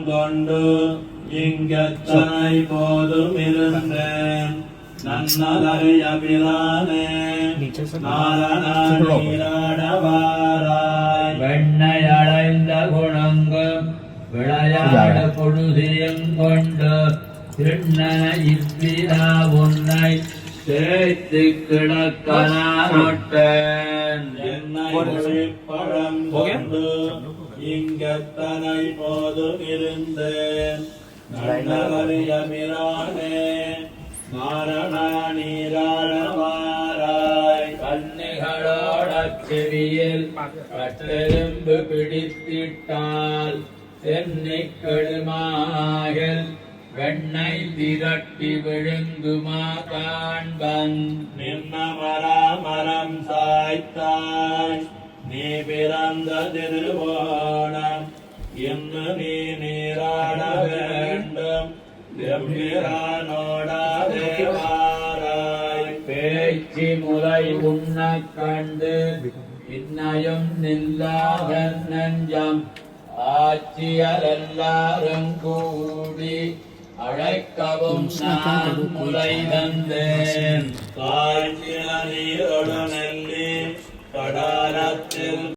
கொண்டு இங்கத்தனை போதும் இருந்தேன் நன்னலறிய பிரானே நாரணாடவாராய் வெண்ணை அடைந்த குணங்கு விளையாட பொழுதியும் கொண்டு திண்ணன இவ்விதா உன்னை தேய்த்து கிடக்கனாட்டேன் என்னை பழம் கொண்டு இங்கத்தனை போதும் இருந்தேன் நன்னலறிய பிரானே நாரணா நீராடவாராய் கண்ணிகளோட செவியில் கட்டெலும்பு பிடித்திட்டால் சென்னிக்கெழுமாகல் வெண்ணை திரட்டி விழுங்குமா காண்பன் நின்ன மராமரம் சாய்த்தாய் நீ பிறந்த திருவோணம் இன்று நீ நீராட வேண்டும் எம்பிரானோடாதேவாராய் பேச்சு முறை உண்ண கண்டு இன்னயம் நில்லாத நெஞ்சம் ஆட்சியரெல்லாரும் கூடி அழைக்கவும் நான் முறை தந்தேன் காய்ச்சிய நீரோடு நெல்லி கடாரத்தில்